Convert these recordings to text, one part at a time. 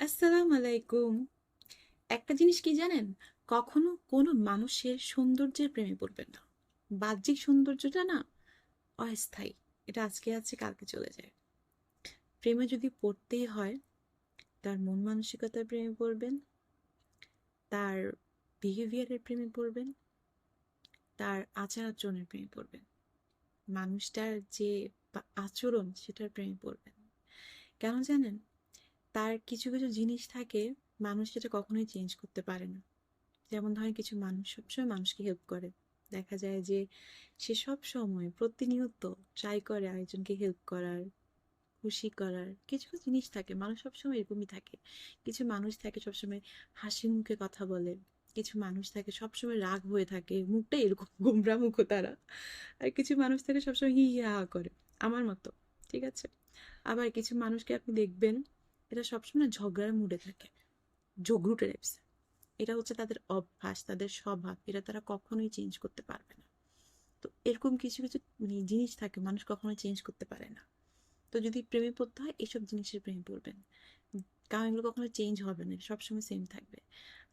আসসালামু আলাইকুম। একটা জিনিস কি জানেন? কখনো কোনো মানুষের সৌন্দর্যের প্রেমে পড়বেন না। বাহ্যিক সৌন্দর্যটা না অস্থায়ী। এটা আজকে আছে কালকে চলে যায়। প্রেমে যদি পড়তেই হয়, তার মন মানসিকতার প্রেমে পড়বেন, তার বিহেভিয়ারের প্রেমে পড়বেন, তার আচার আচরণের প্রেমে পড়বেন। মানুষটার যে আচরণ সেটার প্রেমে পড়বেন। কেন জানেন? তার কিছু কিছু জিনিস থাকে, মানুষ সেটা কখনোই চেঞ্জ করতে পারে না। যেমন ধরেন কিছু মানুষ সবসময় মানুষকে হেল্প করে। দেখা যায় যে সে সব সময় প্রতিনিয়ত ট্রাই করে আরেকজনকে হেল্প করার, খুশি করার। কিছু কিছু জিনিস থাকে, মানুষ সবসময় এরকমই থাকে। কিছু মানুষ থাকে সবসময় হাসি মুখে কথা বলে। কিছু মানুষ থাকে সবসময় রাগ হয়ে থাকে, মুখটা এরকম গোমরা মুখো তারা। আর কিছু মানুষ থাকে সবসময় হি হি হা হা করে, আমার মতো। ঠিক আছে। আবার কিছু মানুষকে আপনি দেখবেন, এটা সবসময় ঝগড়ার মুডে থাকে, ঝগড়ুটে টাইপস। এটা হচ্ছে তাদের অভ্যাস, তাদের স্বভাব, এটা তারা কখনোই চেঞ্জ করতে পারবে না। তো এরকম কিছু কিছু জিনিস থাকে, মানুষ কখনোই চেঞ্জ করতে পারে না। তো যদি প্রেমে পড়তে হয়, এসব জিনিসের প্রেমে পড়বেন। কারণ এগুলো কখনো চেঞ্জ হবে না, সবসময় সেম থাকবে।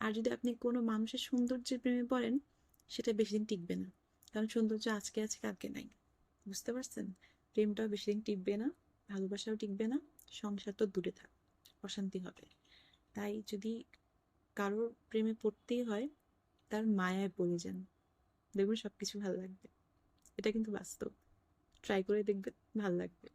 আর যদি আপনি কোনো মানুষের সৌন্দর্যের প্রেমে পড়েন, সেটা বেশি দিন টিকবে না। কারণ সৌন্দর্য আজকে আছে কালকে নাই। বুঝতে পারছেন? প্রেমটাও বেশি দিন টিকবে না, ভালোবাসাও টিকবে না, সংসার তো দূরে থাক, অশান্তি হবে। তাই যদি কারোর প্রেমে পড়তেই হয়, তার মায়ায় পড়ে যান, দেখবেন সবকিছু ভালো লাগবে। এটা কিন্তু বাস্তব। ট্রাই করে দেখবেন, ভালো লাগবে।